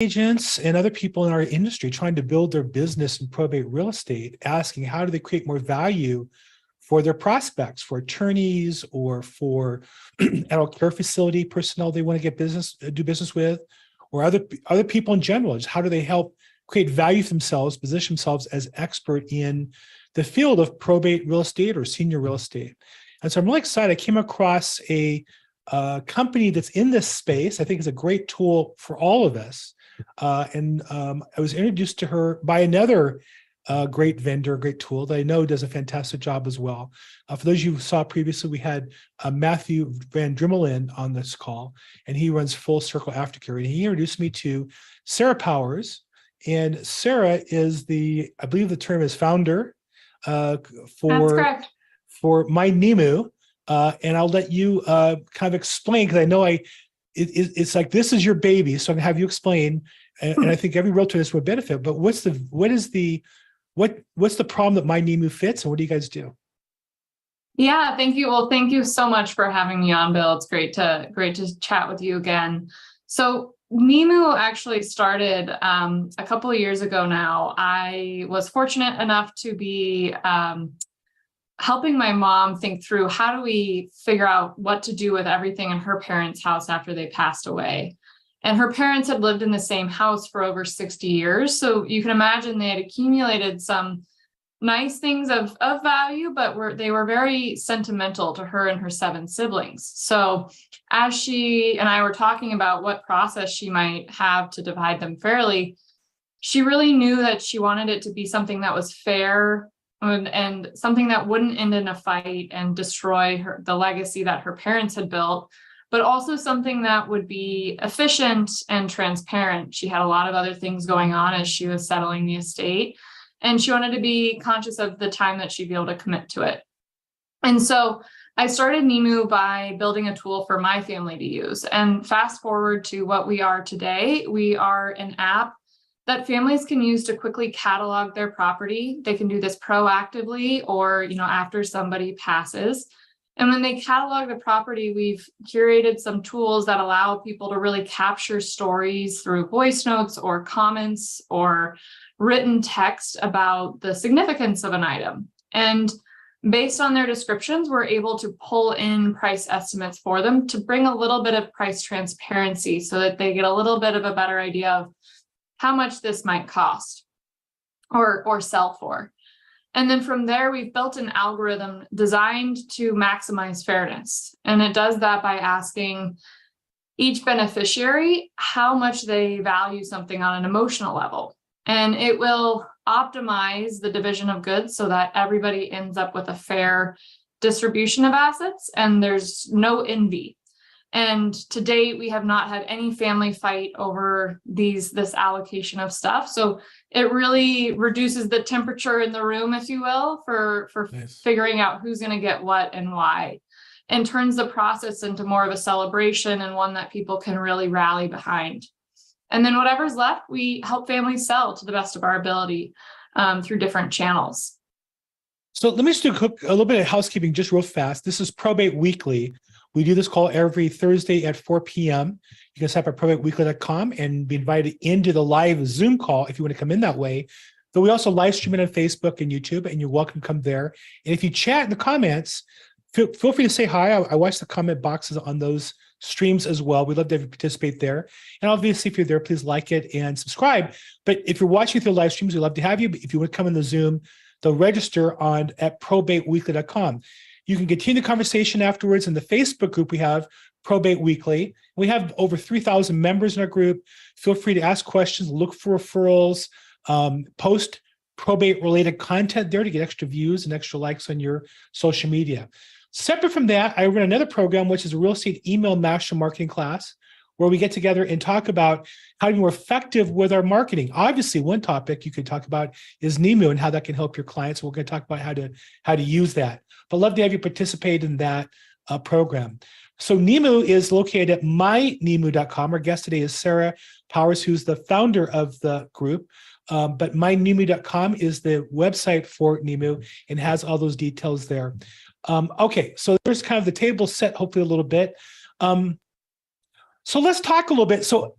agents and other people in our industry trying to build their business in probate real estate, asking how do they create more value for their prospects, for attorneys or for adult care facility personnel they want to do business with, or other people in general. Just how do they help create value for themselves, position themselves as expert in the field of probate real estate or senior real estate. And so I'm really excited. I came across a company that's in this space. I think it's a great tool for all of us. I was introduced to her by another great vendor, great tool that I know does a fantastic job as well. For those of you who saw previously, we had Matthew Van Drimmelen on this call, and he runs Full Circle Aftercare. And he introduced me to Sarah Powers. And Sarah is I believe the term is founder That's correct. For NIMU. And I'll let you kind of explain, because I know it's like, this is your baby, so I'm gonna have you explain. And I think every realtor this would benefit. But what's the problem that NIMU fits, and what do you guys do? Yeah, thank you. Well, thank you so much for having me on, Bill. It's great to chat with you again. So NIMU actually started a couple of years ago now. I was fortunate enough to be helping my mom think through how do we figure out what to do with everything in her parents' house after they passed away. And her parents had lived in the same house for over 60 years. So you can imagine they had accumulated some nice things of value, but they were very sentimental to her and her 7 siblings. So as she and I were talking about what process she might have to divide them fairly, she really knew that she wanted it to be something that was fair and something that wouldn't end in a fight and destroy the legacy that her parents had built, but also something that would be efficient and transparent. She had a lot of other things going on as she was settling the estate, and she wanted to be conscious of the time that she'd be able to commit to it. And so I started NIMU by building a tool for my family to use. And fast forward to what we are today, we are an app that families can use to quickly catalog their property. They can do this proactively or, after somebody passes. And when they catalog the property, we've curated some tools that allow people to really capture stories through voice notes or comments or written text about the significance of an item. And based on their descriptions, we're able to pull in price estimates for them to bring a little bit of price transparency so that they get a little bit of a better idea of how much this might cost or sell for. And then from there, we've built an algorithm designed to maximize fairness. And it does that by asking each beneficiary how much they value something on an emotional level. And it will optimize the division of goods so that everybody ends up with a fair distribution of assets and there's no envy. And to date, we have not had any family fight over this allocation of stuff. So it really reduces the temperature in the room, if you will, for nice. Figuring out who's going to get what and why, and turns the process into more of a celebration and one that people can really rally behind. And then whatever's left, we help families sell to the best of our ability through different channels. So let me just do a little bit of housekeeping just real fast. This is Probate Weekly. We do this call every Thursday at 4 p.m. You can sign up at probateweekly.com and be invited into the live Zoom call if you want to come in that way. But we also live stream it on Facebook and YouTube, and you're welcome to come there. And if you chat in the comments, feel free to say hi. I watch the comment boxes on those streams as well. We'd love to have you participate there. And obviously, if you're there, please like it and subscribe. But if you're watching through live streams, we'd love to have you. But if you want to come in the Zoom, they'll register at probateweekly.com. You can continue the conversation afterwards in the Facebook group we have, Probate Weekly. We have over 3,000 members in our group. Feel free to ask questions, look for referrals, post probate-related content there to get extra views and extra likes on your social media. Separate from that, I run another program, which is a real estate email master marketing class, where we get together and talk about how to be more effective with our marketing. Obviously, one topic you could talk about is NIMU and how that can help your clients. We're going to talk about how to use that. But love to have you participate in that program. So NIMU is located at mynimu.com. Our guest today is Sarah Powers, who's the founder of the group. But mynimu.com is the website for NIMU and has all those details there. Okay, so there's kind of the table set, hopefully a little bit. So let's talk a little bit. So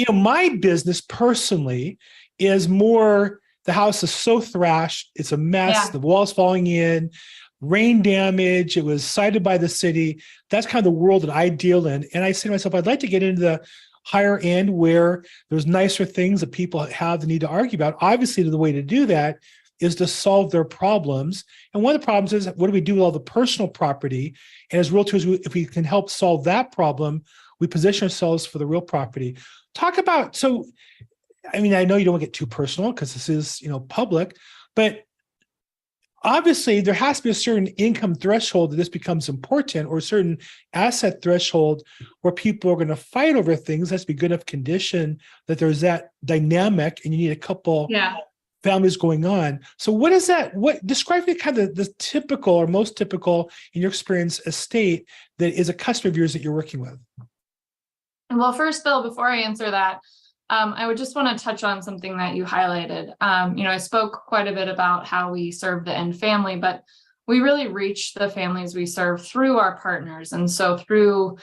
My business personally is more, the house is so thrashed, it's a mess, the walls falling in, rain damage, it was cited by the city. That's kind of the world that I deal in. And I say to myself, I'd like to get into the higher end where there's nicer things that people have the need to argue about. Obviously, the way to do that is to solve their problems. And one of the problems is, what do we do with all the personal property? And as realtors, if we can help solve that problem, we position ourselves for the real property. Talk about, so, I mean, I know you don't want to get too personal because this is, public, but obviously there has to be a certain income threshold that this becomes important, or a certain asset threshold where people are going to fight over things. It has to be good enough condition that there's that dynamic, and you need a couple families going on. So what is that? Describe the kind of the typical or most typical in your experience estate that is a customer of yours that you're working with? Well, first, Bill, before I answer that, I would just want to touch on something that you highlighted. I spoke quite a bit about how we serve the end family, but we really reach the families we serve through our partners. And so through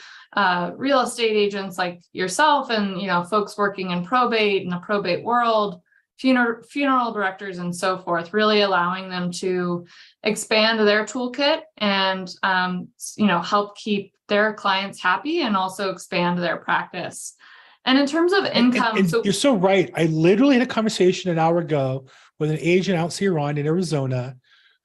real estate agents like yourself and, folks working in probate and the probate world, funeral directors and so forth, really allowing them to expand their toolkit and, help keep their clients happy and also expand their practice. And in terms of income, and you're so right. I literally had a conversation an hour ago with an agent out here in Arizona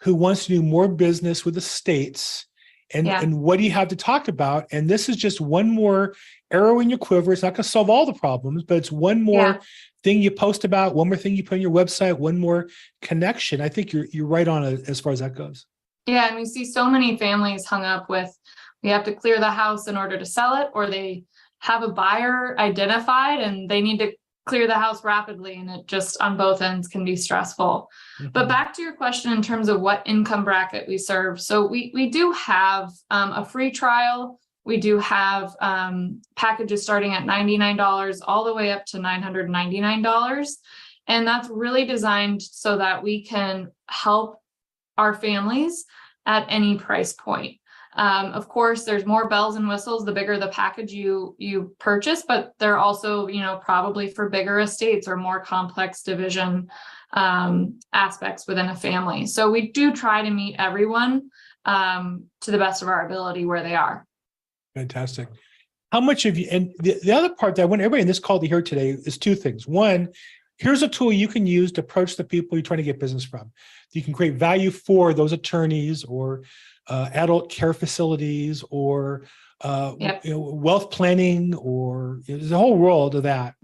who wants to do more business with the states. And what do you have to talk about? And this is just one more arrow in your quiver. It's not going to solve all the problems, but it's one more thing you post about, one more thing you put on your website, one more connection. I think you're right on it as far as that goes. Yeah, and we see so many families hung up with, we have to clear the house in order to sell it, or they have a buyer identified and they need to clear the house rapidly, and it just on both ends can be stressful. But back to your question in terms of what income bracket we serve. So we do have a free trial. We do have packages starting at $99 all the way up to $999. And that's really designed so that we can help our families at any price point. Of course, there's more bells and whistles the bigger the package you purchase, but they're also, probably for bigger estates or more complex division aspects within a family. So we do try to meet everyone to the best of our ability where they are. Fantastic. How much of you, and the other part that I want everybody in this call to hear today is two things. One, here's a tool you can use to approach the people you're trying to get business from. You can create value for those attorneys or adult care facilities or wealth planning, or there's a whole world of that.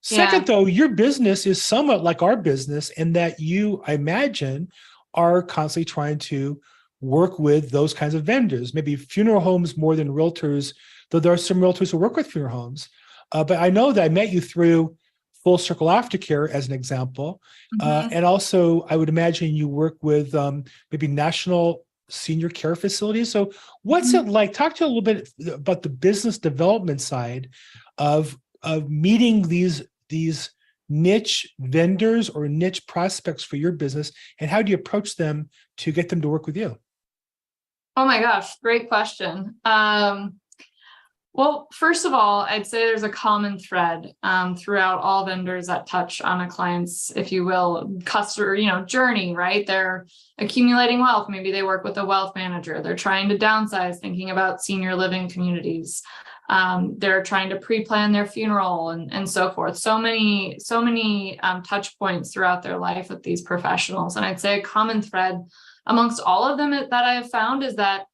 Second, though, your business is somewhat like our business in that you, I imagine, are constantly trying to work with those kinds of vendors, maybe funeral homes more than realtors, though there are some realtors who work with funeral homes. But I know that I met you through Full Circle Aftercare as an example. And also, I would imagine you work with maybe national senior care facilities. So what's it like? Talk to you a little bit about the business development side of meeting these niche vendors or niche prospects for your business, and how do you approach them to get them to work with you? Oh my gosh, great question. Well, first of all, I'd say there's a common thread throughout all vendors that touch on a client's, if you will, customer, journey, right? They're accumulating wealth. Maybe they work with a wealth manager. They're trying to downsize, thinking about senior living communities. They're trying to pre-plan their funeral and so forth. So many touch points throughout their life with these professionals. And I'd say a common thread amongst all of them that I have found is that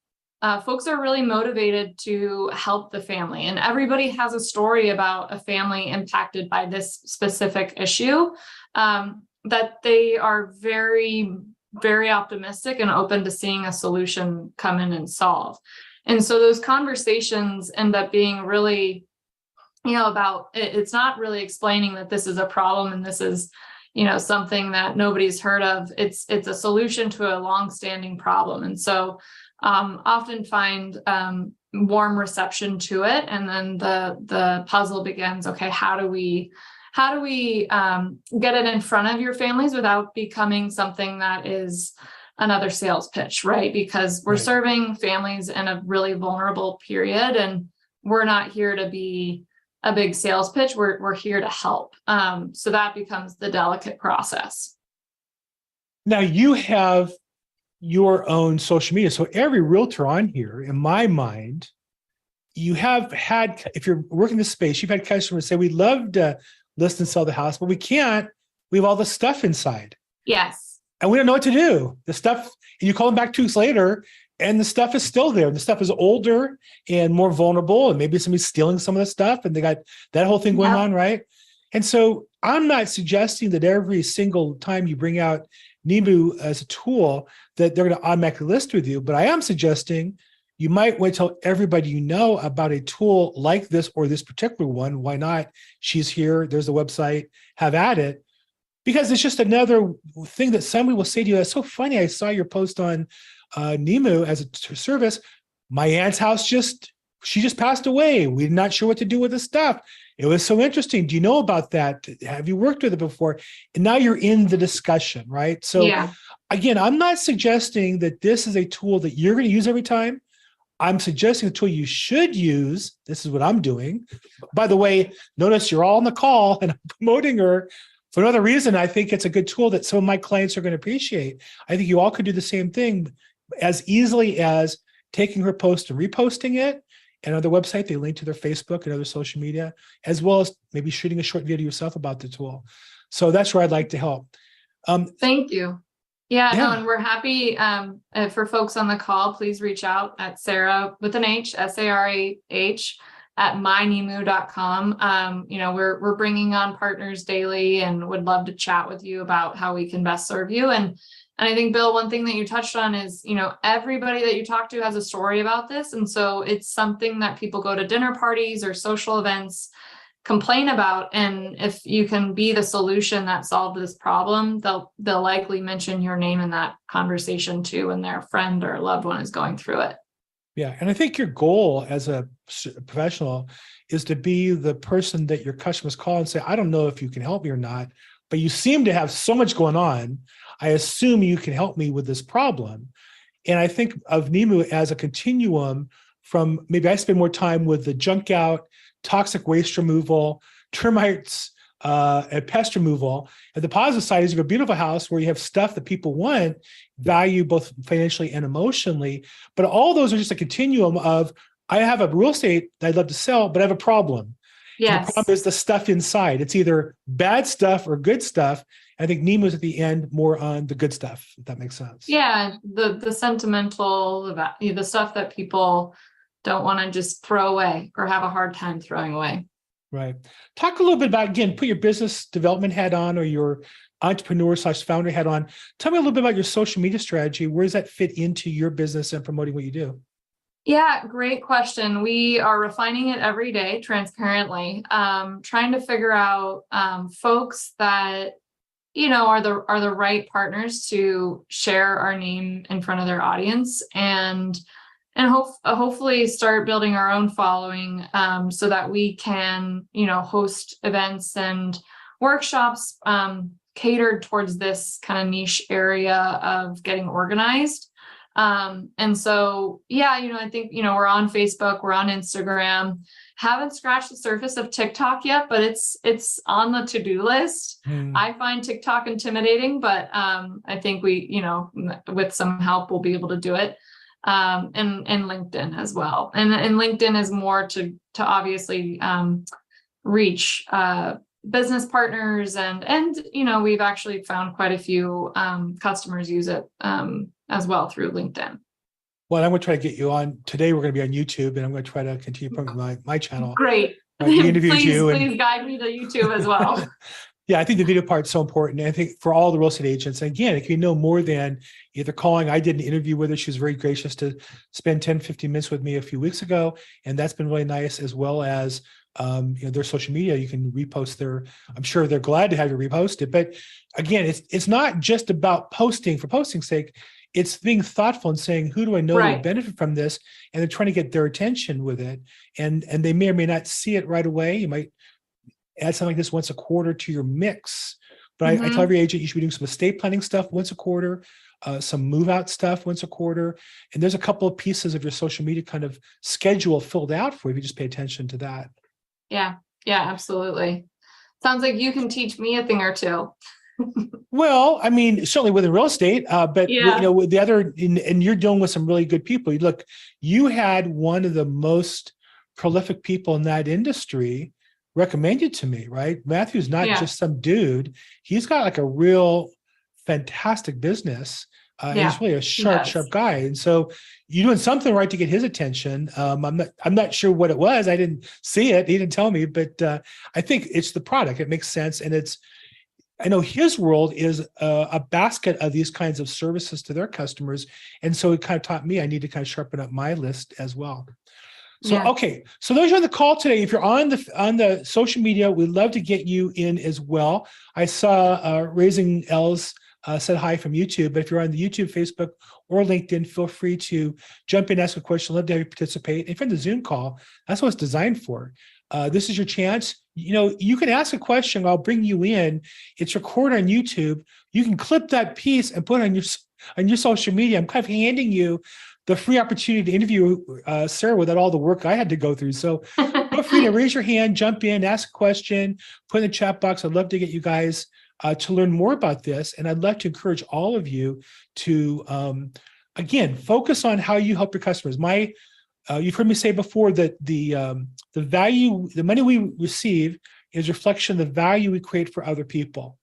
folks are really motivated to help the family, and everybody has a story about a family impacted by this specific issue that they are very, very optimistic and open to seeing a solution come in and solve. And so those conversations end up being really, about it's not really explaining that this is a problem and this is, something that nobody's heard of. It's a solution to a long-standing problem. And so often find warm reception to it, and then the puzzle begins. Okay, how do we get it in front of your families without becoming something that is another sales pitch, right? Because we're serving families in a really vulnerable period, and we're not here to be a big sales pitch. We're here to help. So that becomes the delicate process. Now you have your own social media. So every realtor on here, in my mind, you have had, if you're working this space, you've had customers say, we'd love to list and sell the house, but we can't. We have all the stuff inside. Yes. And we don't know what to do. The stuff, and you call them back 2 weeks later, and the stuff is still there. The stuff is older and more vulnerable, and maybe somebody's stealing some of the stuff, and they got that whole thing going on, right? And so I'm not suggesting that every single time you bring out Nemu as a tool that they're going to automatically list with you, but I am suggesting you might want to tell everybody you know about a tool like this or this particular one. Why not? She's here. There's the website. Have at it. Because it's just another thing that somebody will say to you, that's so funny. I saw your post on Nemu as a service. My aunt's house she just passed away. We're not sure what to do with the stuff. It was so interesting. Do you know about that? Have you worked with it before? And now you're in the discussion, right? So again, I'm not suggesting that this is a tool that you're going to use every time. I'm suggesting a tool you should use. This is what I'm doing. By the way, notice you're all on the call and I'm promoting her for another reason. I think it's a good tool that some of my clients are going to appreciate. I think you all could do the same thing as easily as taking her post and reposting it. And on their website, they link to their Facebook and other social media, as well as maybe shooting a short video yourself about the tool. So that's where I'd like to help. Thank you. Yeah, no, and we're happy for folks on the call, please reach out at Sarah with an H, SARAH at mynemu.com. We're bringing on partners daily and would love to chat with you about how we can best serve you. And I think, Bill, one thing that you touched on is, everybody that you talk to has a story about this. And so it's something that people go to dinner parties or social events complain about. And if you can be the solution that solved this problem, they'll likely mention your name in that conversation too, when their friend or loved one is going through it. Yeah. And I think your goal as a professional is to be the person that your customers call and say, I don't know if you can help me or not, but you seem to have so much going on. I assume you can help me with this problem. And I think of Nemu as a continuum from maybe I spend more time with the junk out, toxic waste removal, termites, and pest removal. And the positive side is you have a beautiful house where you have stuff that people want, value both financially and emotionally. But all those are just a continuum of, I have a real estate that I'd love to sell, but I have a problem. Yes. The problem is the stuff inside. It's either bad stuff or good stuff. I think Nemu's at the end more on the good stuff, if that makes sense. Yeah, the sentimental, the stuff that people don't want to just throw away or have a hard time throwing away. Right. Talk a little bit about, again, put your business development hat on or your entrepreneur/founder hat on. Tell me a little bit about your social media strategy. Where does that fit into your business and promoting what you do? Yeah, great question. We are refining it every day, transparently, trying to figure out folks that are the right partners to share our name in front of their audience and hopefully start building our own following so that we can, host events and workshops catered towards this kind of niche area of getting organized. And so, I think, we're on Facebook, we're on Instagram, haven't scratched the surface of TikTok yet, but it's on the to-do list. I find TikTok intimidating, but I think we, with some help, we'll be able to do it. And LinkedIn as well. And LinkedIn is more to obviously reach business partners and we've actually found quite a few customers use it as well through LinkedIn. Well, I'm going to try to get you on today. We're going to be on YouTube, and I'm going to try to continue promoting my channel. Great. We interviewed you. Please guide me to YouTube as well. Yeah, I think the video part's so important. And I think for all the real estate agents, and again, if you know more than either calling, I did an interview with her. She was very gracious to spend 10, 15 minutes with me a few weeks ago. And that's been really nice, as well as their social media. You can repost I'm sure they're glad to have you repost it. But again, it's not just about posting for posting's sake. It's being thoughtful and saying, who do I know will benefit from this? And they're trying to get their attention with it. And they may or may not see it right away. You might add something like this once a quarter to your mix. But I tell every agent you should be doing some estate planning stuff once a quarter, some move out stuff once a quarter. And there's a couple of pieces of your social media kind of schedule filled out for you if you just pay attention to that. Yeah. Yeah, absolutely. Sounds like you can teach me a thing or two. Well, I mean, certainly within real estate, but Yeah. with the other, and you're dealing with some really good people. Look, you had one of the most prolific people in that industry recommended to me, right? Matthew's not Yeah. just some dude; he's got like a real fantastic business. And he's Yeah. really a He sharp does. guy. And so you're doing something right to get his attention. I'm not sure what it was. I didn't see it. He didn't tell me, but I think it's the product. It makes sense, and I know his world is a basket of these kinds of services to their customers. And so it kind of taught me I need to kind of sharpen up my list as well. So, Yeah. okay. So those are on the call today. If you're on the social media, we'd love to get you in as well. I saw Raising L's said hi from YouTube, but if you're on the YouTube, Facebook, or LinkedIn, feel free to jump in, ask a question. Love to have you participate. If you're on the Zoom call, that's what it's designed for. This is your chance. You can ask a question. I'll bring you in. It's recorded on YouTube. You can clip that piece and put it on your social media. I'm kind of handing you the free opportunity to interview Sarah without all the work I had to go through. So feel free to raise your hand, jump in, ask a question, put in the chat box. I'd love to get you guys to learn more about this. And I'd like to encourage all of you to, again, focus on how you help your customers. You've heard me say before that the money we receive is a reflection of the value we create for other people.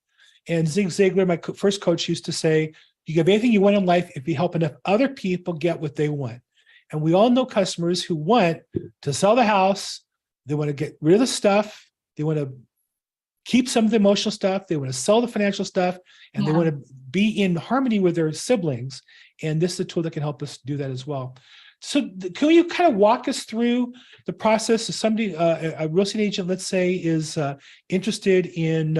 And Zig Ziglar, my first coach, used to say, you get anything you want in life if you help enough other people get what they want. And we all know customers who want to sell the house, they want to get rid of the stuff, they want to keep some of the emotional stuff, they want to sell the financial stuff, and they want to be in harmony with their siblings. And this is a tool that can help us do that as well. So can you kind of walk us through the process? If somebody, a real estate agent, let's say, is interested in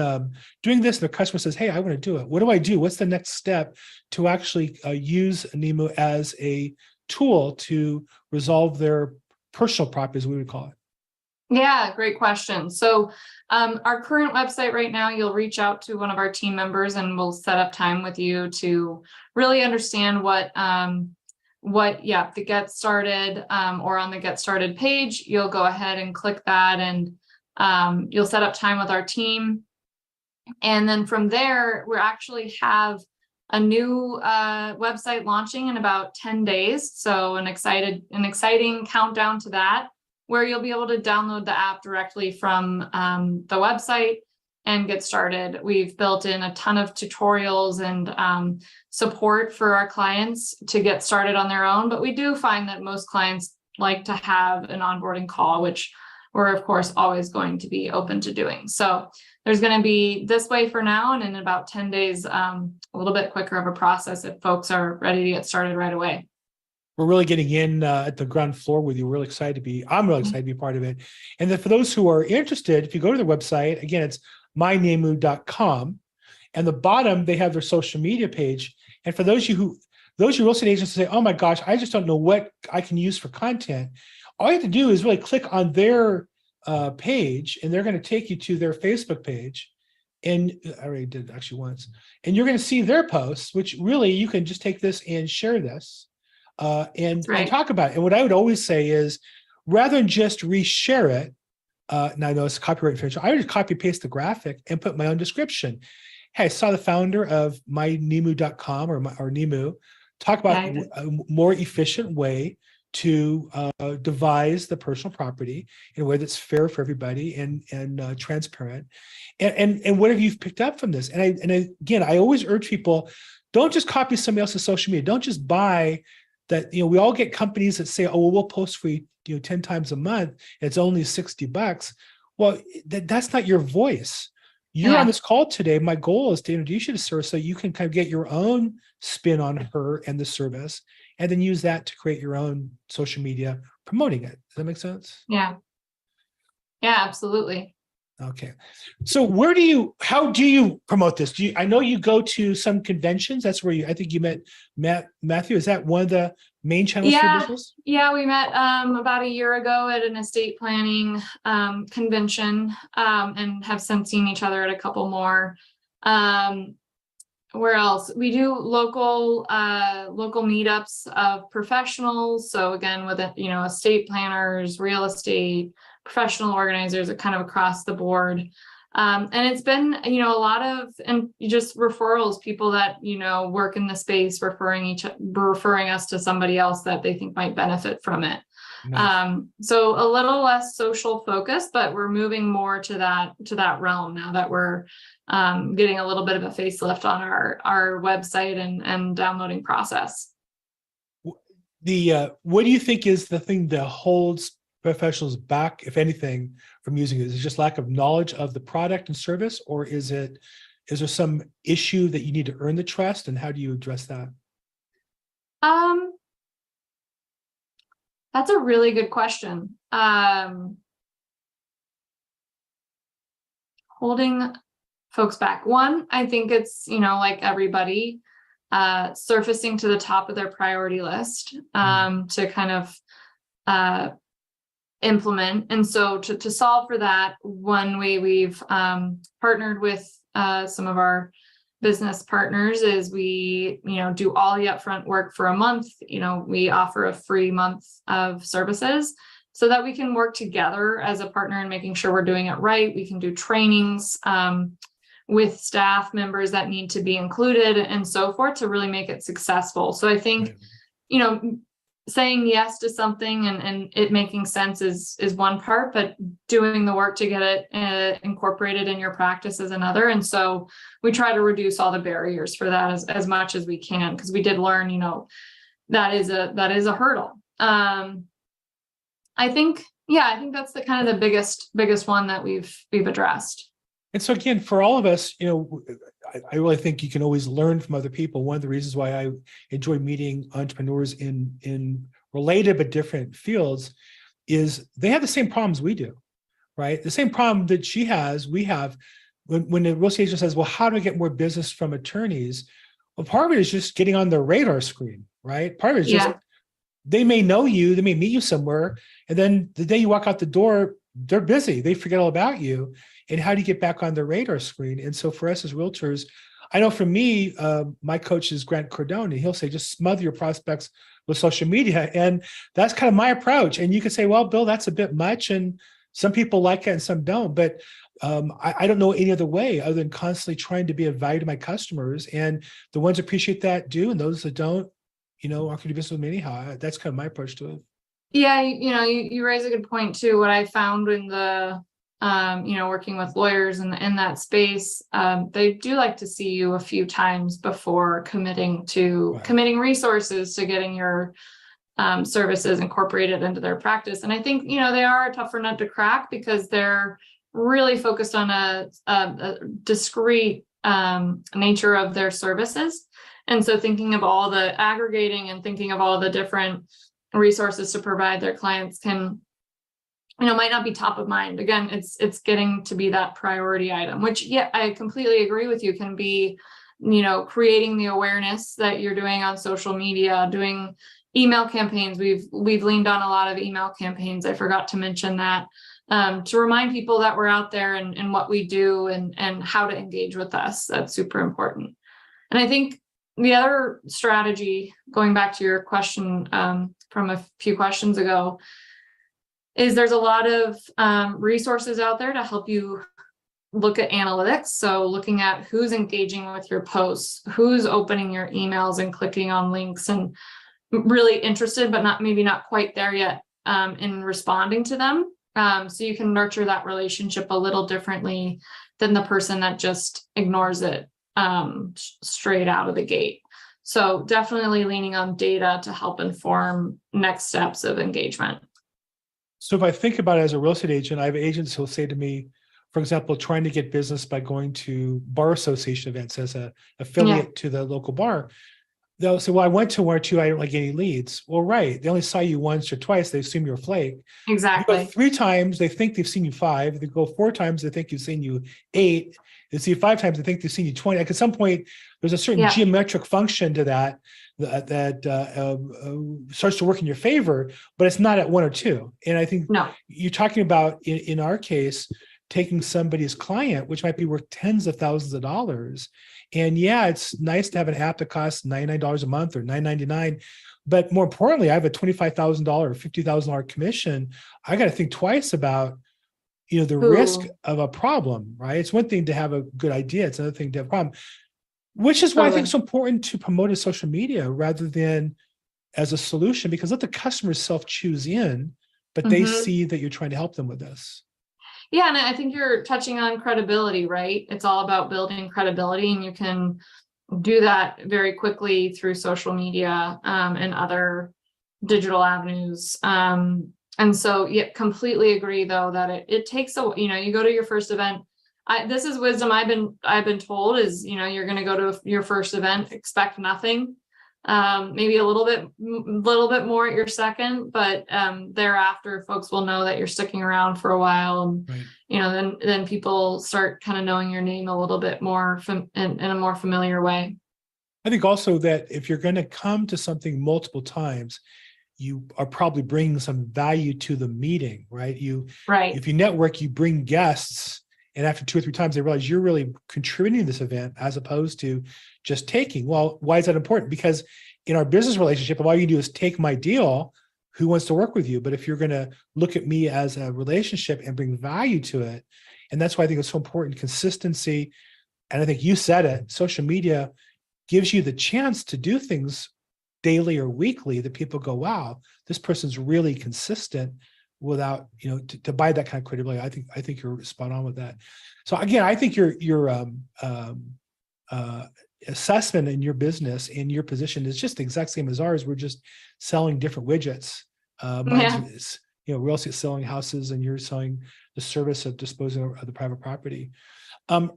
doing this, and the customer says, hey, I want to do it. What do I do? What's the next step to actually use Nemu as a tool to resolve their personal property, as we would call it? Yeah, great question. So our current website right now, you'll reach out to one of our team members and we'll set up time with you to really understand the get started or on the get started page, you'll go ahead and click that and you'll set up time with our team. And then from there, we actually have a new website launching in about 10 days. So an exciting countdown to that, where you'll be able to download the app directly from the website and get started. We've built in a ton of tutorials and support for our clients to get started on their own. But we do find that most clients like to have an onboarding call, which we're of course always going to be open to doing. So there's going to be this way for now, and in about 10 days, a little bit quicker of a process if folks are ready to get started right away. We're really getting in at the ground floor with you. We're really excited to be, I'm really excited to be part of it. And then for those who are interested, if you go to the website, again, it's mynemu.com. And the bottom, they have their social media page. And for those real estate agents who say, oh my gosh, I just don't know what I can use for content. All you have to do is really click on their page, and they're going to take you to their Facebook page. And I already did actually once. And you're going to see their posts, which really you can just take this and share this and talk about it. And what I would always say is, rather than just reshare it, now I know it's copyright infringement, I would just copy paste the graphic and put my own description. Hey, I saw the founder of mynemu.com or Nemu talk about a more efficient way to devise the personal property in a way that's fair for everybody and transparent. And what have you picked up from this? And again, I always urge people, don't just copy somebody else's social media. Don't just buy that. We all get companies that say, oh, well, we'll post for you, 10 times a month. It's only $60. Well, that's not your voice. You're on this call today. My goal is to introduce you to Sarah so you can kind of get your own spin on her and the service, and then use that to create your own social media promoting it. Does that make sense? Yeah. Yeah, absolutely. Okay. So how do you promote this? I know you go to some conventions. That's where I think you met Matthew. Is that one of the main channels for your business? Yeah, we met about a year ago at an estate planning convention and have since seen each other at a couple more. Where else? We do local meetups of professionals. So again, with estate planners, real estate, professional organizers are kind of across the board. And it's been, a lot of, and just referrals, people that, work in the space, referring us to somebody else that they think might benefit from it. Nice. So a little less social focus, but we're moving more to that realm now that we're getting a little bit of a facelift on our website and downloading process. What do you think is the thing that holds professionals back, if anything, from using it? Is it just lack of knowledge of the product and service, or is there some issue that you need to earn the trust, and how do you address that? That's a really good question. Holding folks back. One, I think it's, like everybody, surfacing to the top of their priority list to kind of implement. And so to solve for that, one way we've partnered with some of our business partners is we, do all the upfront work for a month. We offer a free month of services so that we can work together as a partner in making sure we're doing it right. We can do trainings with staff members that need to be included and so forth to really make it successful. So I think, saying yes to something and it making sense is one part, but doing the work to get it incorporated in your practice is another. And so we try to reduce all the barriers for that as much as we can, because we did learn, that is a hurdle. I think that's the kind of the biggest one that we've addressed. And so again, for all of us, I really think you can always learn from other people. One of the reasons why I enjoy meeting entrepreneurs in related but different fields is they have the same problems we do, right? The same problem that she has, we have. When the real estate agent says, well, how do I get more business from attorneys? Well, part of it is just getting on their radar screen, right? Part of it is just, they may know you, they may meet you somewhere, and then the day you walk out the door, they're busy. They forget all about you. And how do you get back on the radar screen? And so for us as realtors, I know for me, my coach is Grant Cardone, and he'll say, just smother your prospects with social media. And that's kind of my approach. And you can say, well, Bill, that's a bit much. And some people like it and some don't. But I don't know any other way other than constantly trying to be of value to my customers. And the ones that appreciate that do, and those that don't, aren't going to do business with me anyhow. That's kind of my approach to it. Yeah, you raise a good point too. What I found in the working with lawyers in that space, they do like to see you a few times before committing resources to getting your services incorporated into their practice. And I think, they are a tougher nut to crack because they're really focused on a discrete nature of their services. And so thinking of all the aggregating and thinking of all the different resources to provide their clients can, might not be top of mind. Again, it's getting to be that priority item, which, I completely agree with you, can be, creating the awareness that you're doing on social media, doing email campaigns. We've leaned on a lot of email campaigns. I forgot to mention that, to remind people that we're out there and what we do and how to engage with us. That's super important. And I think the other strategy, going back to your question from a few questions ago, is there's a lot of resources out there to help you look at analytics. So looking at who's engaging with your posts, who's opening your emails and clicking on links and really interested, but maybe not quite there yet in responding to them. So you can nurture that relationship a little differently than the person that just ignores it straight out of the gate. So definitely leaning on data to help inform next steps of engagement. So if I think about it as a real estate agent, I have agents who'll say to me, for example, trying to get business by going to bar association events as an affiliate to the local bar. They'll say, well, I went to one or two, I don't like any leads. Well, right. They only saw you once or twice. They assume you're a flake. Exactly. You go 3 times, they think they've seen you 5. They go 4 times, they think you've seen you 8. They see you 5 times, they think they've seen you 20. Like at some point, there's a certain geometric function to that starts to work in your favor, but it's not at 1 or 2. And I think you're talking about in our case, taking somebody's client, which might be worth tens of thousands of dollars. And yeah, it's nice to have an app that costs $99 a month or $9.99. But more importantly, I have a $25,000 or $50,000 commission. I got to think twice about, the risk of a problem, right? It's one thing to have a good idea. It's another thing to have a problem, which is why I think it's so important to promote in social media rather than as a solution, because let the customers self-choose in, but they see that you're trying to help them with this. Yeah, and I think you're touching on credibility, right? It's all about building credibility, and you can do that very quickly through social media and other digital avenues. And so, yeah, completely agree though that it takes you go to your first event. This is wisdom I've been told is, you're going to go to your first event, expect nothing. Maybe a little bit more at your second, but thereafter folks will know that you're sticking around for a while, and right. then people start kind of knowing your name a little bit more in a more familiar way. I think also that if you're going to come to something multiple times, you are probably bringing some value to the meeting, right? If you network, you bring guests, and after 2 or 3 times, they realize you're really contributing to this event as opposed to just taking. Well, why is that important? Because in our business relationship, if all you do is take my deal, who wants to work with you? But if you're going to look at me as a relationship and bring value to it, and that's why I think it's so important, consistency. And I think you said it, social media gives you the chance to do things daily or weekly that people go, wow, this person's really consistent, without, to buy that kind of credibility. I think you're spot on with that. So again, I think your assessment in your business and your position is just the exact same as ours. We're just selling different widgets. Mine's real estate, selling houses, and you're selling the service of disposing of the private property.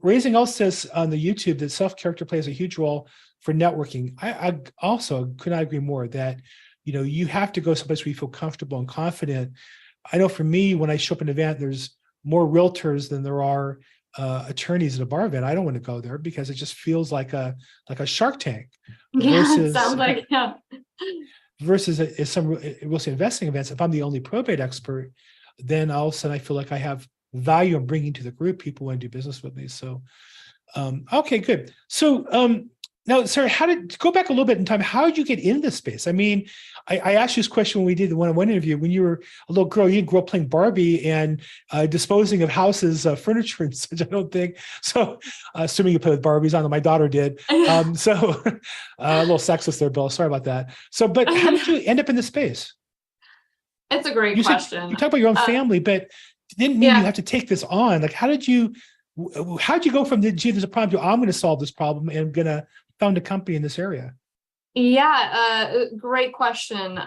Raising Else says on the YouTube that self-character plays a huge role for networking. I also could not agree more that, you have to go someplace where you feel comfortable and confident. I know for me, when I show up at an event, there's more realtors than there are attorneys at a bar event. I don't want to go there because it just feels like a Shark Tank. Versus, sounds like, versus some real estate investing events. If I'm the only probate expert, then all of a sudden I feel like I have value I'm bringing to the group. People want to do business with me. So, okay, good. So now, Sarah, go back a little bit in time, how did you get into this space? I mean, I asked you this question when we did the one-on-one interview. When you were a little girl, you grew up playing Barbie and disposing of houses, furniture and such, I don't think. So, assuming you play with Barbies, I know my daughter did. So, a little sexist there, Bill. Sorry about that. So, but how did you end up in this space? It's a great question. You talk about your own family, but it didn't mean you have to take this on. Like, how'd you go from gee, there's a problem to I'm going to solve this problem and I'm going to found a company in this area? Yeah, great question.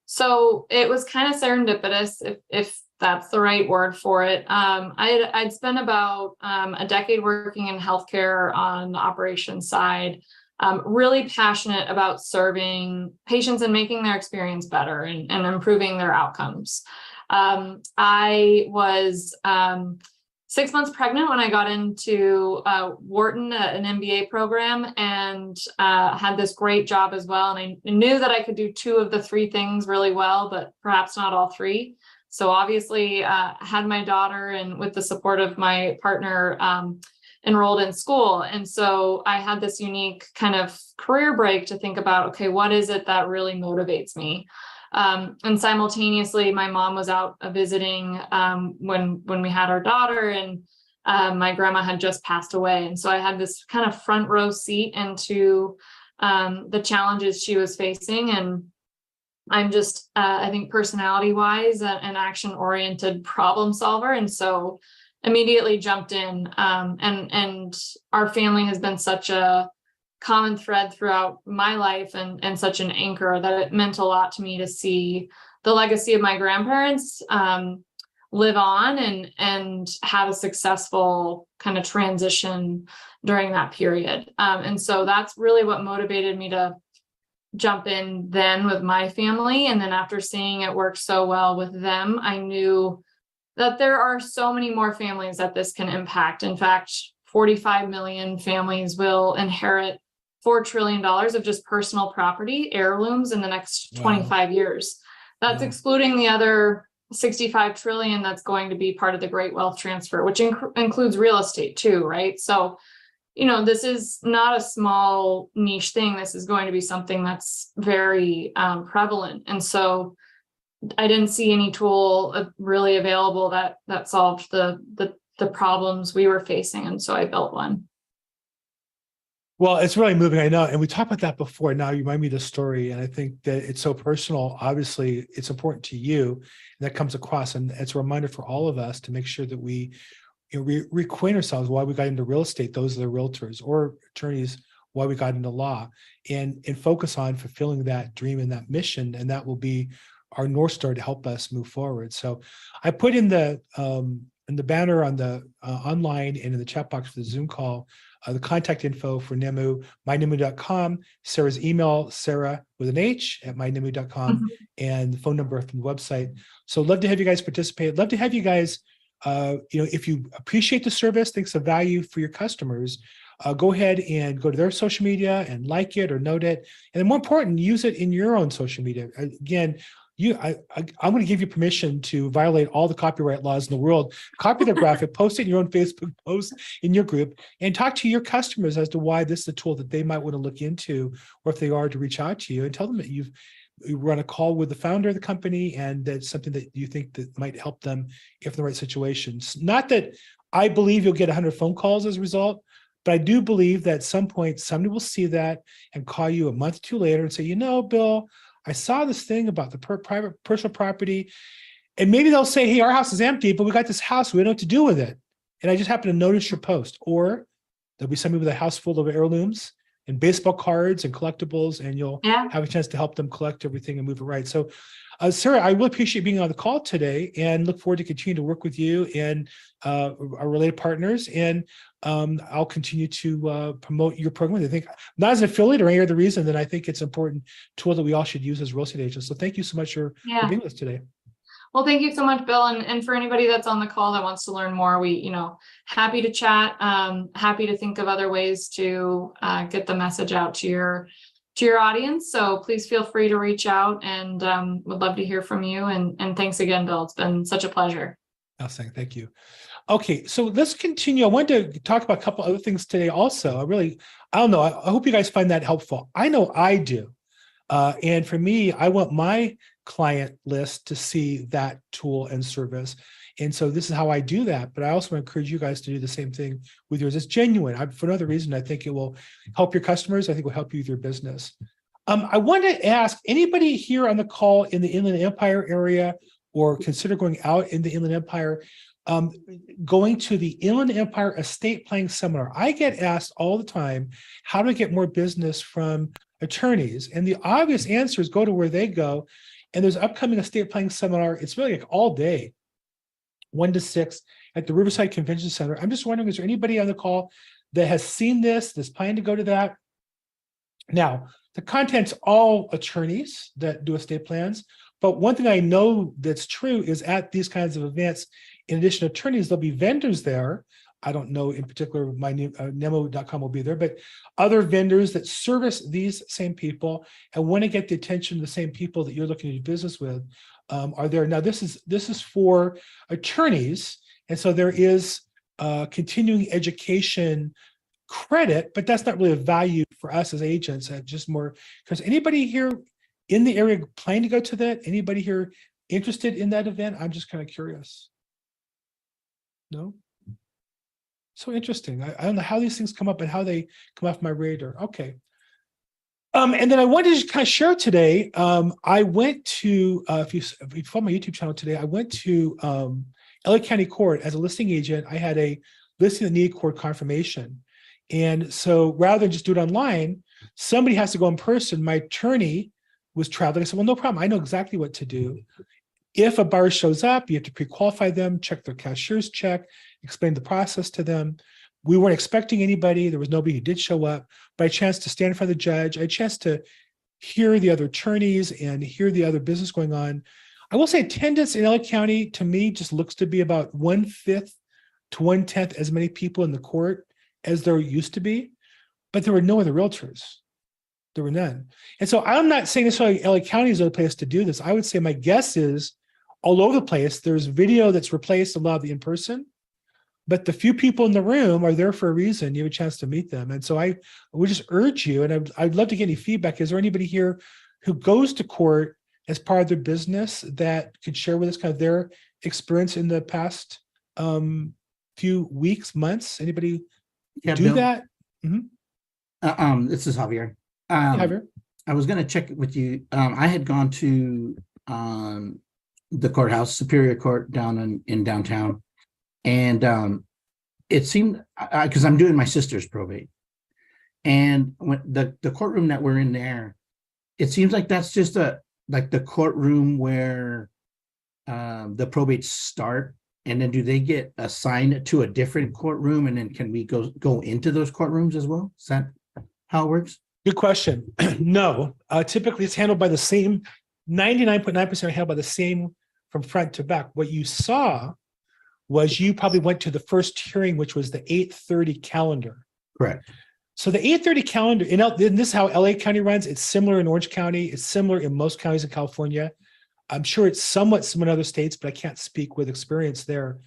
So it was kind of serendipitous, if that's the right word for it. I'd spent about a decade working in healthcare on the operations side, really passionate about serving patients and making their experience better and improving their outcomes. I was 6 months pregnant when I got into Wharton, an MBA program, and had this great job as well. And I knew that I could do 2 of the 3 things really well, but perhaps not all 3. So obviously had my daughter, and with the support of my partner, enrolled in school. And so I had this unique kind of career break to think about, okay, what is it that really motivates me? And simultaneously, my mom was out visiting when we had our daughter, and my grandma had just passed away. And so I had this kind of front row seat into the challenges she was facing. And I'm just, I think, personality wise, an action oriented problem solver. And so immediately jumped in. And our family has been such a common thread throughout my life and such an anchor that it meant a lot to me to see the legacy of my grandparents live on and have a successful kind of transition during that period. And so that's really what motivated me to jump in then with my family. And then after seeing it work so well with them, I knew that there are so many more families that this can impact. In fact, 45 million families will inherit $4 trillion of just personal property, heirlooms, in the next 25 years. That's excluding the other 65 trillion that's going to be part of the great wealth transfer, which includes real estate too, right? So, this is not a small niche thing. This is going to be something that's very prevalent. And so I didn't see any tool really available that solved the problems we were facing. And so I built one. Well, it's really moving, I know. And we talked about that before. Now you remind me of the story. And I think that it's so personal. Obviously, it's important to you. And that comes across. And it's a reminder for all of us to make sure that we reacquaint ourselves why we got into real estate. Those are the realtors or attorneys, why we got into law, and focus on fulfilling that dream and that mission. And that will be our North Star to help us move forward. So I put in the banner on the online and in the chat box for the Zoom call, the contact info for Nemu, mynemu.com, Sarah's email, Sarah with an H at mynemu.com, and the phone number from the website. So love to have you guys participate. Love to have you guys, if you appreciate the service, think it's of value for your customers, go ahead and go to their social media and like it or note it. And then more important, use it in your own social media. Again, I'm going to give you permission to violate all the copyright laws in the world. Copy the graphic, post it in your own Facebook post in your group, and talk to your customers as to why this is a tool that they might want to look into, or if they are, to reach out to you and tell them that you run a call with the founder of the company and that's something that you think that might help them if in the right situations. Not that I believe you'll get 100 phone calls as a result, but I do believe that at some point somebody will see that and call you a month or two later and say, Bill, I saw this thing about the private personal property, and maybe they'll say, hey, our house is empty, but we got this house, we don't know what to do with it. And I just happen to notice your post. Or there'll be somebody with a house full of heirlooms and baseball cards and collectibles, and you'll have a chance to help them collect everything and move it right. So Sarah, I really appreciate being on the call today and look forward to continuing to work with you and our related partners. And I'll continue to promote your program. I think not as an affiliate or any other reason, that I think it's an important tool that we all should use as real estate agents. So thank you so much for being with us today. Well, thank you so much, Bill. And for anybody that's on the call that wants to learn more, we, happy to chat, happy to think of other ways to get the message out to your audience. So please feel free to reach out, and would love to hear from you. And thanks again, Bill. It's been such a pleasure. Thank you. Okay, so let's continue. I wanted to talk about a couple other things today also. I don't know. I hope you guys find that helpful. I know I do. And for me, I want my client list to see that tool and service. And so this is how I do that. But I also encourage you guys to do the same thing with yours. It's genuine. For another reason, I think it will help your customers. I think it will help you with your business. I want to ask anybody here on the call in the Inland Empire area, or consider going out in the Inland Empire, going to the Inland Empire Estate Planning Seminar. I get asked all the time, how do I get more business from attorneys? And the obvious answer is go to where they go. And there's upcoming estate planning seminar. It's really like all day, 1 to 6 at the Riverside Convention Center. I'm just wondering, is there anybody on the call that has seen this, that's planning to go to that? Now, the content's all attorneys that do estate plans. But one thing I know that's true is at these kinds of events, in addition to attorneys, there'll be vendors there. I don't know in particular, my Nemu.com will be there, but other vendors that service these same people and want to get the attention of the same people that you're looking to do business with are there. Now, this is for attorneys, and so there is continuing education credit, but that's not really a value for us as agents. Just more because anybody here in the area planning to go to that? Anybody here interested in that event? I'm just kind of curious. No? So interesting. I don't know how these things come up and how they come off my radar. Okay. And then I wanted to kind of share today, I went to, if you follow my YouTube channel today, I went to LA County Court as a listing agent. I had a listing that needed court confirmation. And so rather than just do it online, somebody has to go in person. My attorney was traveling. I said, well, no problem. I know exactly what to do. If a buyer shows up, you have to pre-qualify them, check their cashier's check, explain the process to them. We weren't expecting anybody. There was nobody who did show up. But I had a chance to stand in front of the judge. I had a chance to hear the other attorneys and hear the other business going on. I will say attendance in LA County, to me, just looks to be about 1/5 to 1/10 as many people in the court as there used to be. But there were no other realtors. There were none. And so I'm not saying necessarily LA County is the place to do this. I would say my guess is all over the place. There's video that's replaced a lot of the in-person, but the few people in the room are there for a reason. You have a chance to meet them. And so I would just urge you, and I'd love to get any feedback. Is there anybody here who goes to court as part of their business that could share with us kind of their experience in the past few weeks, months? Anybody do Bill. that? This is Javier. Javier? I was going to check with you. I had gone to the courthouse, Superior Court down in downtown. And it seemed, because I'm doing my sister's probate. And when the courtroom that we're in there, it seems like that's just like the courtroom where the probates start. And then do they get assigned to a different courtroom? And then can we go into those courtrooms as well? Is that how it works? Good question. No, typically it's handled by the same, 99.9% handled by the same from front to back. What you saw was you probably went to the first hearing, which was the 8:30 calendar. Correct. So the 8:30 calendar, and this is how LA County runs. It's similar in Orange County. It's similar in most counties in California. I'm sure it's somewhat similar in other states, but I can't speak with experience there.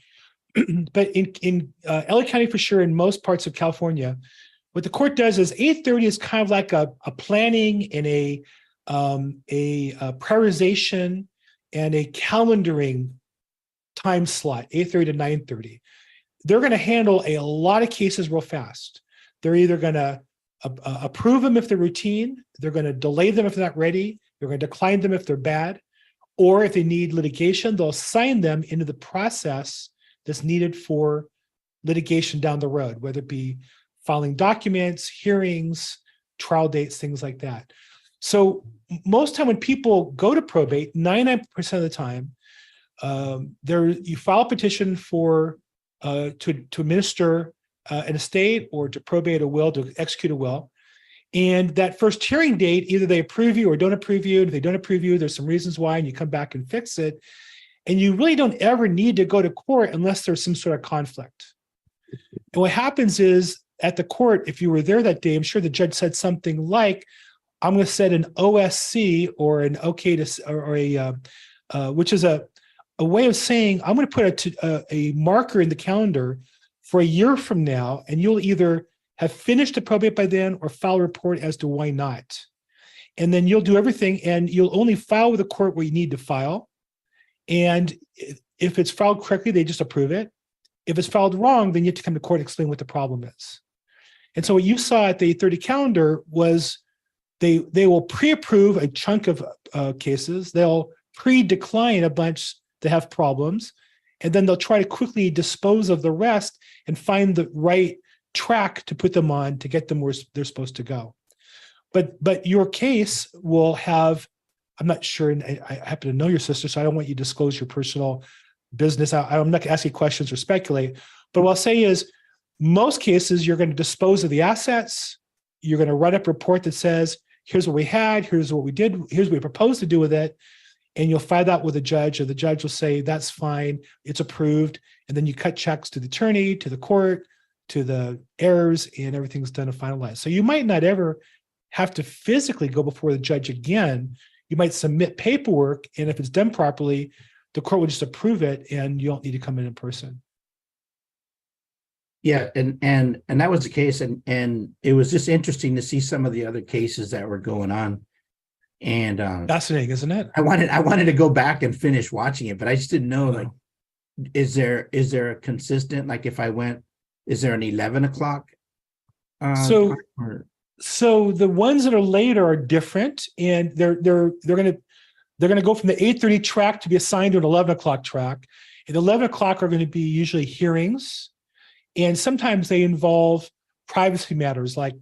But in LA County for sure, in most parts of California, what the court does is 8:30 is kind of like a planning and a prioritization and a calendaring time slot, 8:30 to 9:30. They're going to handle a lot of cases real fast. They're either going to approve them if they're routine, they're going to delay them if they're not ready, they're going to decline them if they're bad, or if they need litigation, they'll assign them into the process that's needed for litigation down the road, whether it be filing documents, hearings, trial dates, things like that. So most time when people go to probate, 99% of the time, you file a petition for to administer an estate or to probate a will, to execute a will. And that first hearing date, either they approve you or don't approve you. If they don't approve you, there's some reasons why, and you come back and fix it. And you really don't ever need to go to court unless there's some sort of conflict. And what happens is at the court, if you were there that day, I'm sure the judge said something like, I'm going to set an OSC or an OK to, or which is a way of saying, I'm going to put a marker in the calendar for a year from now, and you'll either have finished the probate by then or file a report as to why not. And then you'll do everything, and you'll only file with the court where you need to file. And if it's filed correctly, they just approve it. If it's filed wrong, then you have to come to court and explain what the problem is. And so what you saw at the 830 calendar was they will pre-approve a chunk of cases. They'll pre-decline a bunch that have problems. And then they'll try to quickly dispose of the rest and find the right track to put them on to get them where they're supposed to go. But your case will have, I'm not sure, and I happen to know your sister, so I don't want you to disclose your personal business. I'm not going to ask you questions or speculate, but what I'll say is most cases, you're going to dispose of the assets. You're going to write up a report that says, here's what we had, here's what we did, here's what we proposed to do with it. And you'll file that with a judge, and the judge will say, that's fine, it's approved. And then you cut checks to the attorney, to the court, to the heirs, and everything's done and finalized. So you might not ever have to physically go before the judge again. You might submit paperwork, and if it's done properly, the court will just approve it, and you don't need to come in person. Yeah, and that was the case, and it was just interesting to see some of the other cases that were going on. And fascinating, isn't it? I wanted to go back and finish watching it, but I just didn't know, like, is there a consistent, like, if I went, is there an 11 o'clock? So the ones that are later are different, and they're gonna go from the 8:30 track to be assigned to an 11 o'clock track. And 11 o'clock are going to be usually hearings, and sometimes they involve privacy matters like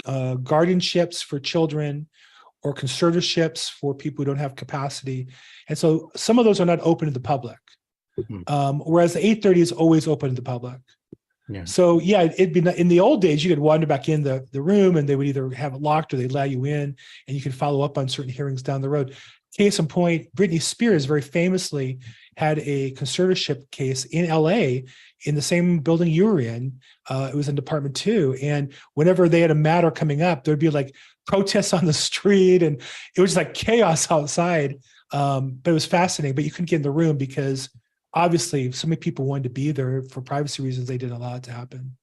guardianships for children or conservatorships for people who don't have capacity. And so some of those are not open to the public, whereas the 8:30 is always open to the public. Yeah. So yeah, it'd be in the old days, you could wander back in the room and they would either have it locked or they'd allow you in, and you could follow up on certain hearings down the road. Case in point, Britney Spears very famously had a conservatorship case in LA in the same building you were in. It was in Department 2. And whenever they had a matter coming up, there'd be like protests on the street, and it was just like chaos outside But it was fascinating, but you couldn't get in the room because obviously so many people wanted to be there for privacy reasons. They didn't allow it to happen.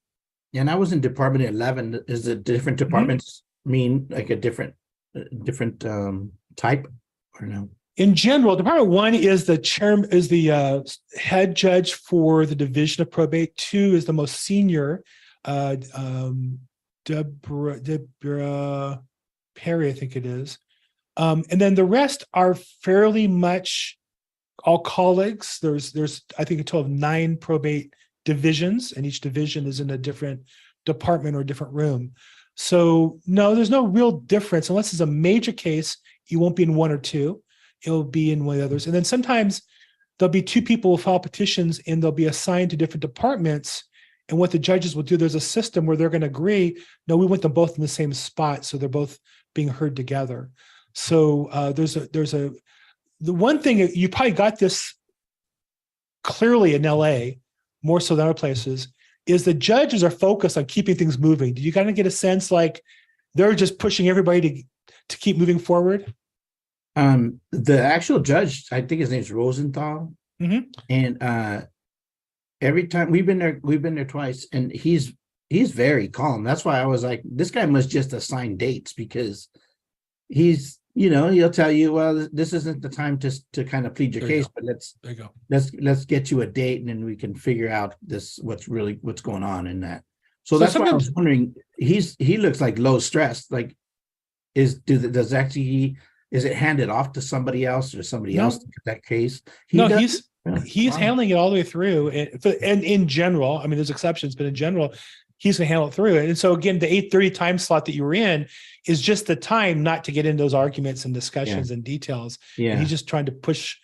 And I was in Department 11. Is it different departments mean like a different type or no? In general, Department 1 is the head judge for the division of probate. 2 is the most senior, Deborah Perry, I think it is. And then the rest are fairly much all colleagues. There's I think a total of 9 probate divisions, and each division is in a different department or different room. So no, there's no real difference unless it's a major case. You won't be in 1 or 2. It'll be in one of the others. And then sometimes there'll be 2 people who file petitions and they'll be assigned to different departments. And what the judges will do, there's a system where they're going to agree, no, we want them both in the same spot. So they're both being heard together. So the one thing, you probably got this clearly in LA, more so than other places, is the judges are focused on keeping things moving. Did you kind of get a sense like they're just pushing everybody to keep moving forward? The actual judge, I think his name's Rosenthal. And every time we've been there twice, and he's very calm. That's why I was like, this guy must just assign dates, because he's, he'll tell you, well, this isn't the time to kind of plead your case, but let's get you a date, and then we can figure out what's going on in that. So that's why I was wondering, he looks like low stress. Like, is it handed off to somebody else, or somebody else to get that case? He's handling it all the way through. And in general, I mean, there's exceptions, but in general, he's going to handle it through. And so again, the 8:30 time slot that you were in is just the time not to get into those arguments and discussions and details. Yeah. And he's just trying to push.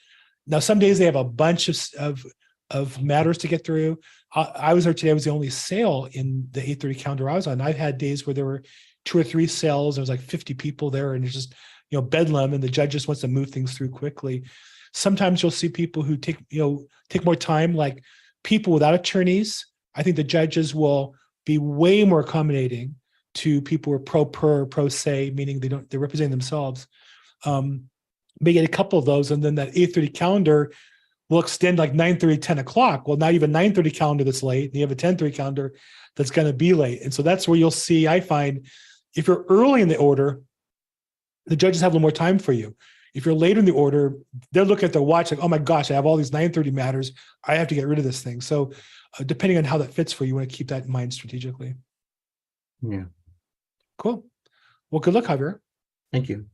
Now, some days they have a bunch of matters to get through. I was there today. I was the only sale in the 8:30 calendar I was on. I've had days where there were 2 or 3 sales. There was like 50 people there, and it's just, bedlam, and the judge just wants to move things through quickly. Sometimes you'll see people who take more time, like people without attorneys. I think the judges will be way more accommodating to people who are pro se, meaning they're representing themselves. May get a couple of those, and then that 8:30 calendar will extend like 9:30, 10 o'clock. Well, now you have a 9:30 calendar that's late, and you have a 10:30 calendar that's going to be late. And so that's where you'll see, I find, if you're early in the order, the judges have a little more time for you. If you're later in the order, they're looking at their watch like, oh my gosh, I have all these 9:30 matters. I have to get rid of this thing. So depending on how that fits for you, you want to keep that in mind strategically. Yeah. Cool. Well, good luck, Javier. Thank you.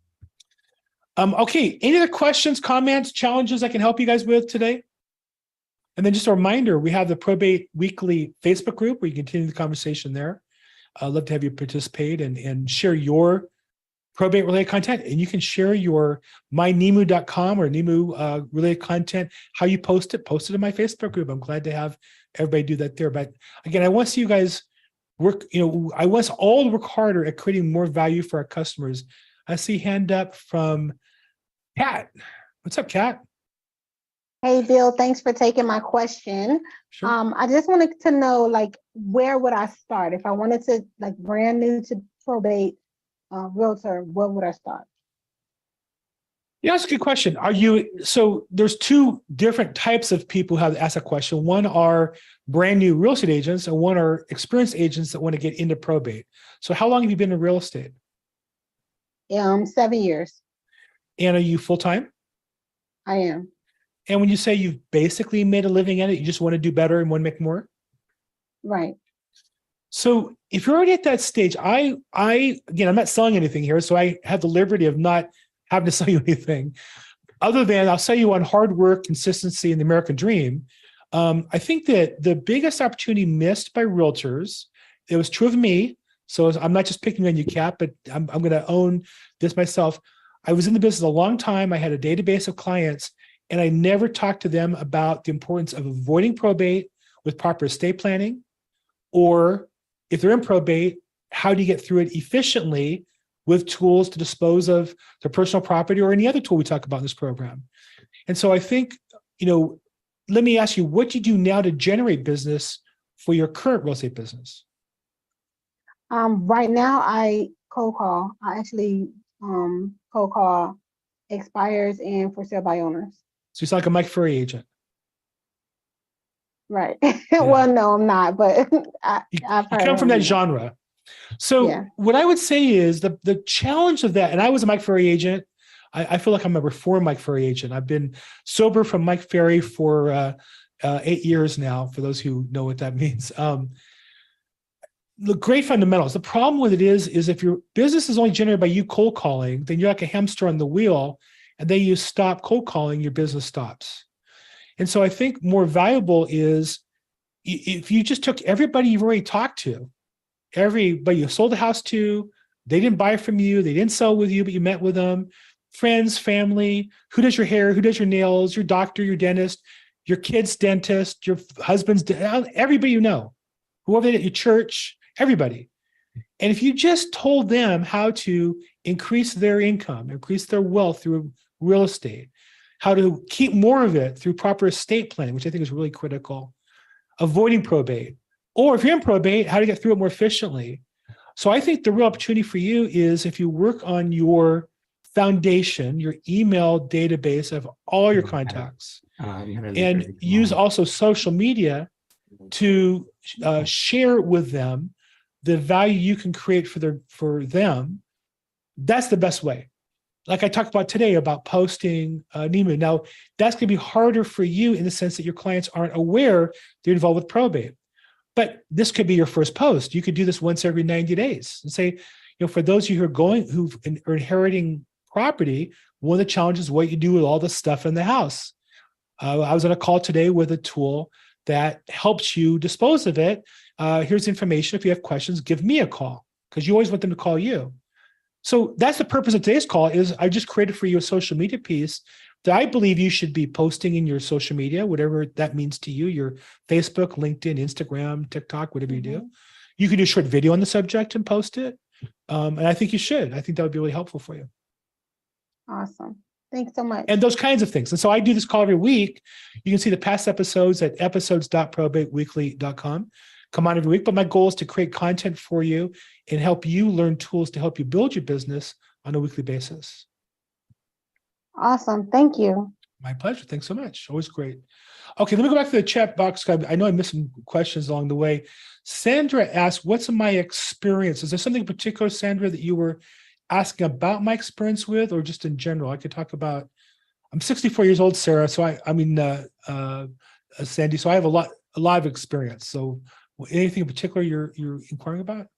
Okay. Any other questions, comments, challenges I can help you guys with today? And then just a reminder, we have the Probate Weekly Facebook group where you continue the conversation there. I'd love to have you participate and share your probate related content, and you can share your mynemu.com or Nemu related content, how you post it in my Facebook group. I'm glad to have everybody do that there. But again, I want to see you guys work, I want us all to work harder at creating more value for our customers. I see hand up from Kat. What's up, Kat? Hey, Bill, thanks for taking my question. Sure. I just wanted to know, like, where would I start? If I wanted to, like, brand new to probate, realtor, where would I start? Yeah, that's a good question. So there's 2 different types of people who have asked that question. One are brand new real estate agents, and one are experienced agents that want to get into probate. So how long have you been in real estate? 7 years. And are you full-time? I am. And when you say you've basically made a living at it, you just want to do better and want to make more? Right. So if you're already at that stage, again, I'm not selling anything here, so I have the liberty of not having to sell you anything other than I'll sell you on hard work, consistency, and the American dream. I think that the biggest opportunity missed by realtors, it was true of me. So I'm not just picking on you, Kat, but I'm going to own this myself. I was in the business a long time. I had a database of clients, and I never talked to them about the importance of avoiding probate with proper estate planning, or if they're in probate, how do you get through it efficiently with tools to dispose of their personal property or any other tool we talk about in this program? And so I think, let me ask you, what do you do now to generate business for your current real estate business? Right now, I cold call. I actually cold call expires and for sale by owners. So it's like a Mike Ferry agent. Right. Well, no, I'm not, but I've You heard come from of that it. genre. So Yeah. what I would say is the challenge of that, and I was a Mike Ferry agent. I feel like I'm a reformed Mike Ferry agent. I've been sober from Mike Ferry for 8 years now, for those who know what that means. The great fundamentals. The problem with it is if your business is only generated by you cold calling, then you're like a hamster on the wheel, and then you stop cold calling, your business stops. And so I think more valuable is if you just took everybody you've already talked to, everybody you sold the house to, they didn't buy from you, they didn't sell with you, but you met with them, friends, family, who does your hair, who does your nails, your doctor, your dentist, your kid's dentist, your husband's, everybody you know, whoever they at your church, everybody. And if you just told them how to increase their income, increase their wealth through real estate, how to keep more of it through proper estate planning, which I think is really critical, avoiding probate, or if you're in probate, how to get through it more efficiently. So I think the real opportunity for you is if you work on your foundation, your email database of all your contacts, and use also social media to share with them the value you can create for them. That's the best way. Like I talked about today about posting Nemu. Now, that's going to be harder for you in the sense that your clients aren't aware they're involved with probate. But this could be your first post. You could do this once every 90 days and say, for those of you who are inheriting property, one of the challenges is what you do with all the stuff in the house. I was on a call today with a tool that helps you dispose of it. Here's information. If you have questions, give me a call, because you always want them to call you. So that's the purpose of today's call. Is I just created for you a social media piece that I believe you should be posting in your social media, whatever that means to you, your Facebook, LinkedIn, Instagram, TikTok, whatever you do. You can do a short video on the subject and post it. And I think you should. I think that would be really helpful for you. Awesome. Thanks so much. And those kinds of things. And so I do this call every week. You can see the past episodes at episodes.probateweekly.com. Come on every week. But my goal is to create content for you and help you learn tools to help you build your business on a weekly basis. Awesome. Thank you. My pleasure. Thanks so much. Always great. Okay, let me go back to the chat box. I know I missed some questions along the way. Sandra asked, what's my experience? Is there something in particular, Sandra, that you were asking about my experience with, or just in general? I could talk about, I'm 64 years old, Sarah. So Sandy, so I have a lot of experience. So anything in particular you're inquiring about?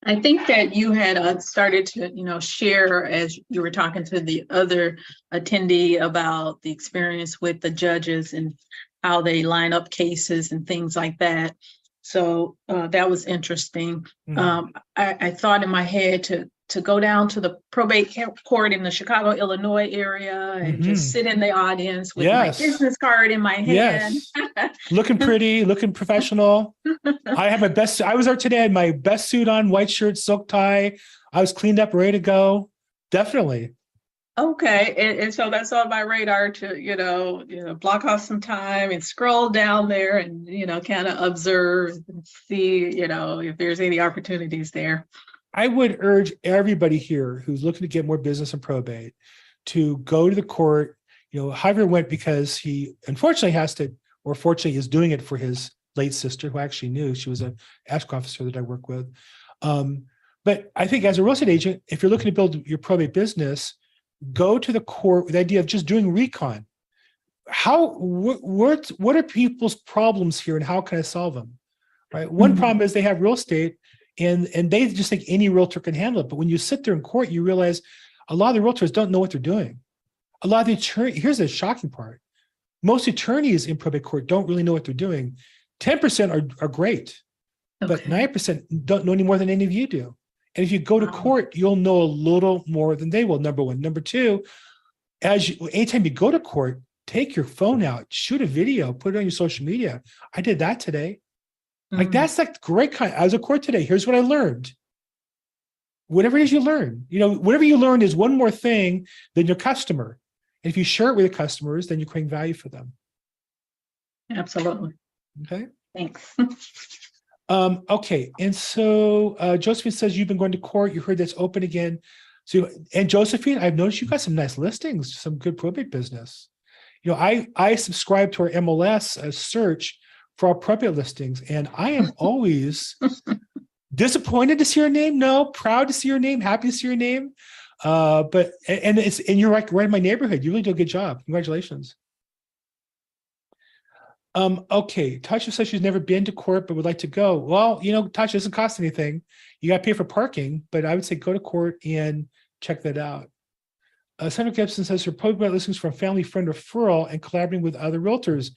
I think that you had started to, share as you were talking to the other attendee about the experience with the judges and how they line up cases and things like that. So that was interesting. Mm-hmm. I thought in my head to go down to the probate court in the Chicago, Illinois area and just sit in the audience with my business card in my hand. Yes. Looking pretty, looking professional. I have I was there today, I had my best suit on, white shirt, silk tie. I was cleaned up, ready to go. Definitely. Okay. And so that's on my radar to, block off some time and scroll down there and, kind of observe and see, if there's any opportunities there. I would urge everybody here who's looking to get more business in probate to go to the court. Javier went because he unfortunately has to, or fortunately is doing it for his late sister, who I actually knew. She was an escrow officer that I work with. But I think as a real estate agent, if you're looking to build your probate business, go to the court with the idea of just doing recon. What are people's problems here and how can I solve them? Right. One problem is they have real estate and they just think any realtor can handle it. But when you sit there in court, you realize a lot of the realtors don't know what they're doing. A lot of the attorneys, here's the shocking part. Most attorneys in probate court don't really know what they're doing. 10% are great, but 9% don't know any more than any of you do. And if you go to court, you'll know a little more than they will, number one. Number two, anytime you go to court, take your phone out, shoot a video, put it on your social media. I did that today. Like that's like great kind. I was at court today. Here's what I learned. Whatever it is you learn, whatever you learned is one more thing than your customer. And if you share it with your customers, then you're creating value for them. Absolutely. Okay. Thanks. Okay. And so Josephine says you've been going to court. You heard that's open again. So, and Josephine, I've noticed you got some nice listings, some good probate business. You know, I subscribe to our MLS search for our probate listings, and I am always disappointed to see your name. No, proud to see your name, happy to see your name. But you're right in my neighborhood. You really do a good job. Congratulations. Okay, Tasha says she's never been to court but would like to go. Well, you know, Tasha, doesn't cost anything. You got to pay for parking, but I would say go to court and check that out. Senator Gibson says her probate listings from family friend referral and collaborating with other realtors.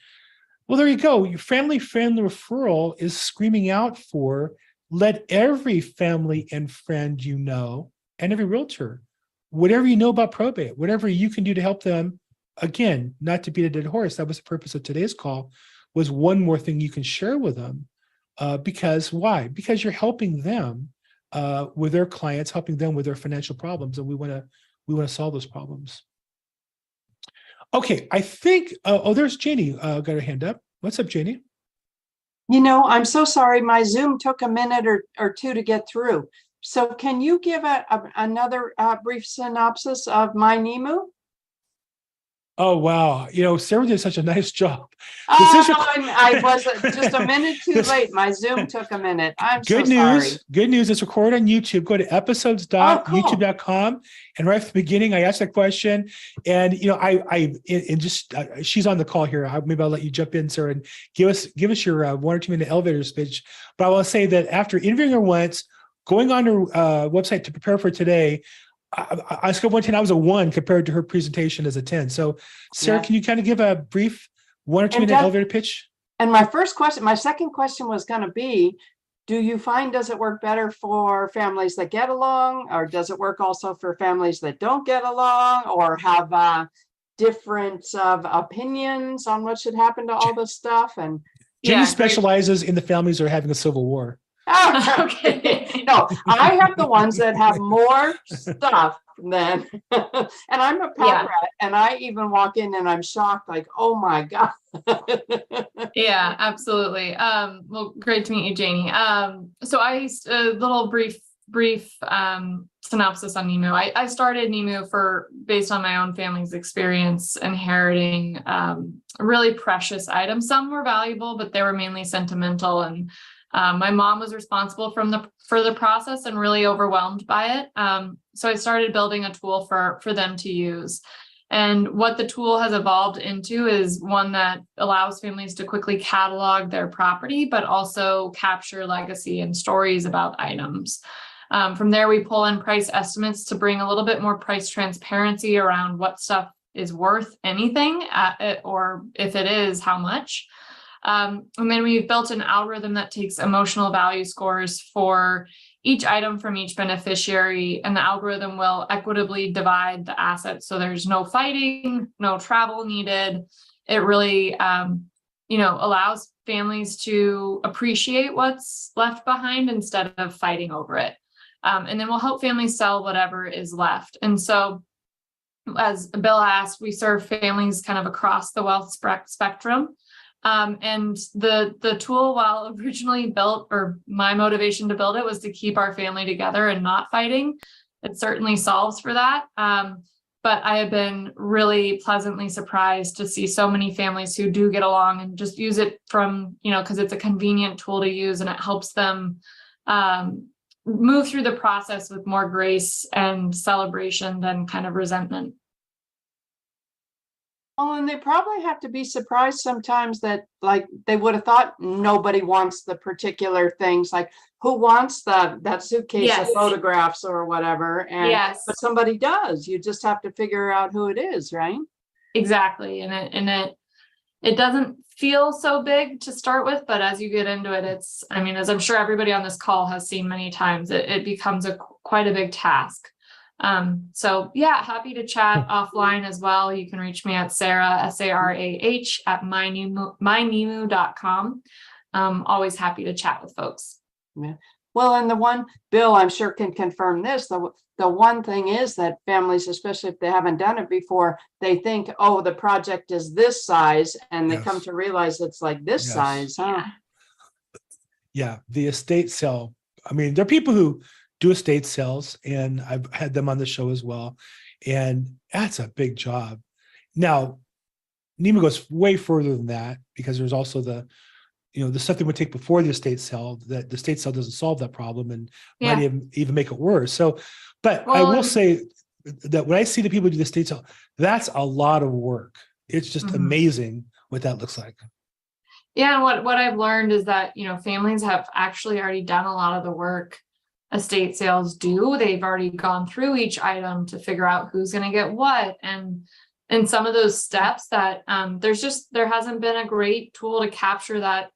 Well, there you go. Your family friend referral is screaming out for let every family and friend you know and every realtor, whatever you know about probate, whatever you can do to help them. Again, not to beat a dead horse, that was the purpose of today's call, was one more thing you can share with them. Because why? Because you're helping them with their clients, helping them with their financial problems, and we want to solve those problems. Okay, I think. There's Janie. Got her hand up. What's up, Janie? You know, I'm so sorry. My Zoom took a minute or two to get through. So can you give another brief synopsis of my Nemu? Oh, wow. You know, Sarah did such a nice job. I was just a minute too late. My Zoom took a minute. I'm good so news. sorry. Good news. It's recorded on YouTube. Go to episodes.youtube.com. And right from the beginning, I asked that question. And, you know, she's on the call here. Maybe I'll let you jump in, Sarah, and give us your 1 or 2 minute elevator speech. But I will say that after interviewing her once, going on her website to prepare for today, I scored 110. I was a 1 compared to her presentation as a 10. So, Sarah, Can you kind of give a brief 1 or 2 minute elevator pitch? And my second question was going to be, do you find, does it work better for families that get along, or does it work also for families that don't get along, or have different opinions on what should happen to all this stuff? And Jenny specializes in the families that are having a civil war. Oh, okay. No, I have the ones that have more stuff than, and I'm a pet rat, and I even walk in and I'm shocked, like, oh my God. Yeah, absolutely. Well, great to meet you, Janie. So a little brief synopsis on Nemu. I started Nemu based on my own family's experience inheriting really precious items. Some were valuable, but they were mainly sentimental, and my mom was responsible for the process and really overwhelmed by it. So I started building a tool for them to use. And what the tool has evolved into is one that allows families to quickly catalog their property, but also capture legacy and stories about items. From there, we pull in price estimates to bring a little bit more price transparency around what stuff is worth anything, or if it is, how much. And then we've built an algorithm that takes emotional value scores for each item from each beneficiary, and the algorithm will equitably divide the assets. So there's no fighting, no travel needed. It really, allows families to appreciate what's left behind instead of fighting over it. And then we'll help families sell whatever is left. And so, as Bill asked, we serve families kind of across the wealth spectrum. And the tool, while originally built, or my motivation to build it was to keep our family together and not fighting, it certainly solves for that. But I have been really pleasantly surprised to see so many families who do get along and just use it because it's a convenient tool to use, and it helps them move through the process with more grace and celebration than kind of resentment. Oh, and they probably have to be surprised sometimes that, like, they would have thought nobody wants the particular things, like who wants that suitcase of photographs or whatever, and but somebody does. You just have to figure out who it is, right? Exactly. And it doesn't feel so big to start with, but as you get into it, as I'm sure everybody on this call has seen many times, it becomes quite a big task. Happy to chat offline as well. You can reach me at Sarah, SARAH at mynemu.com. Always happy to chat with folks. Yeah. Well, and the one, Bill, I'm sure can confirm this. The one thing is that families, especially if they haven't done it before, they think, oh, the project is this size, and they come to realize it's like this size, huh? Yeah, the estate sale. There are people who do estate sales, and I've had them on the show as well. And that's a big job. Now, NIMU goes way further than that, because there's also the stuff they would take before the estate sale, that the estate sale doesn't solve that problem and might even make it worse. So, but I will say that when I see the people do the estate sale, that's a lot of work. It's just amazing what that looks like. Yeah, and what I've learned is that, families have actually already done a lot of the work estate sales do. They've already gone through each item to figure out who's going to get what. And some of those steps that there hasn't been a great tool to capture that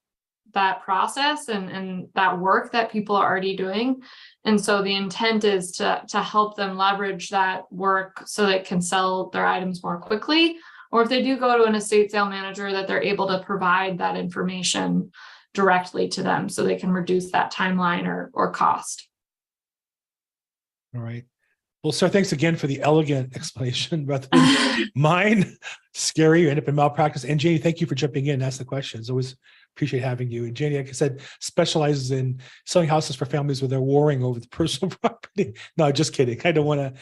process and that work that people are already doing. And so the intent is to help them leverage that work so they can sell their items more quickly. Or if they do go to an estate sale manager, that they're able to provide that information directly to them so they can reduce that timeline or cost. All right. Well, sir, thanks again for the elegant explanation rather than mine. Scary, you end up in malpractice. And Janie, thank you for jumping in. Ask the questions. Always appreciate having you. And Janie, like I said, specializes in selling houses for families where they're warring over the personal property. No, just kidding. I don't want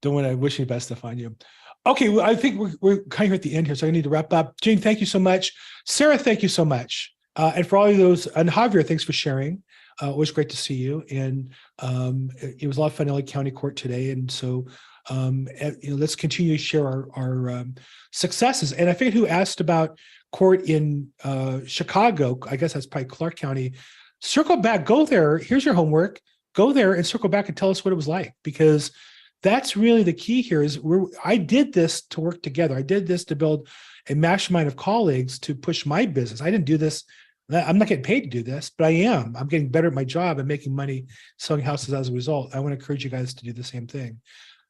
to wish you best, Stefan. You. Okay, well, I think we're kind of here at the end here, so I need to wrap up. Jane, thank you so much. Sarah, thank you so much. And for all of those, and Javier, thanks for sharing. Always great to see you. And it was a lot of fun in LA County Court today. And so let's continue to share our successes. And I forget who asked about court in Chicago. I guess that's probably Clark County. Circle back, go there. Here's your homework. Go there and circle back and tell us what it was like, because that's really the key here. I did this to work together. I did this to build a mastermind of colleagues to push my business. I didn't do this. I'm not getting paid to do this, but I am. I'm getting better at my job and making money selling houses as a result. I want to encourage you guys to do the same thing.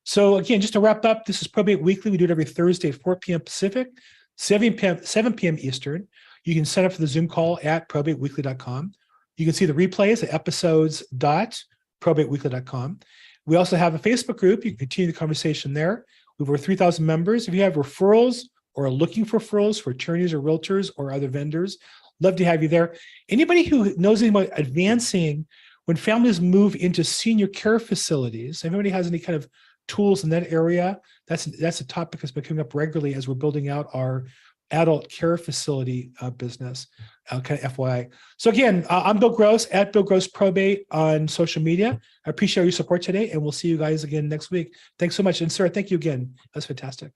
So again, just to wrap up, this is Probate Weekly. We do it every Thursday at 4 p.m. Pacific, 7 p.m. Eastern. You can sign up for the Zoom call at probateweekly.com. You can see the replays at episodes.probateweekly.com. We also have a Facebook group. You can continue the conversation there. We have over 3,000 members. If you have referrals or are looking for referrals for attorneys or realtors or other vendors, love to have you there. Anybody who knows anything about advancing when families move into senior care facilities, if anybody has any kind of tools in that area, that's a topic that's been coming up regularly as we're building out our adult care facility business, kind of FYI. So again, I'm Bill Gross at Bill Gross Probate on social media. I appreciate your support today, and we'll see you guys again next week. Thanks so much. And Sarah, thank you again. That's fantastic.